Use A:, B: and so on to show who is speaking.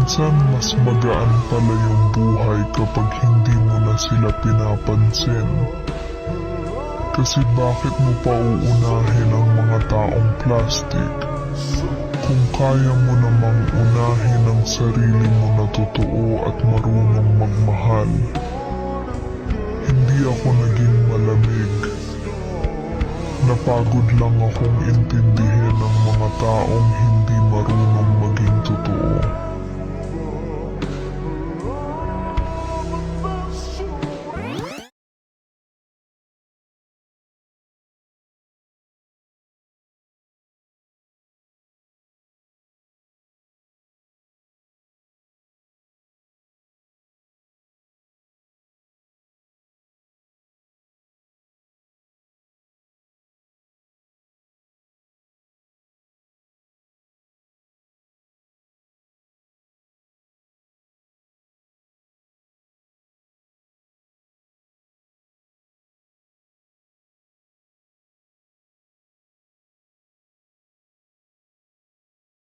A: Minsan mas magaan pala yung buhay kapag hindi mo na sila pinapansin. Kasi bakit mo pa uunahin ang mga taong plastic kung kaya mo namang unahin ang sarili mo na totoo at marunong magmahal? Hindi ako naging malamig. Napagod lang akong intindihin ang mga taong hindi marunong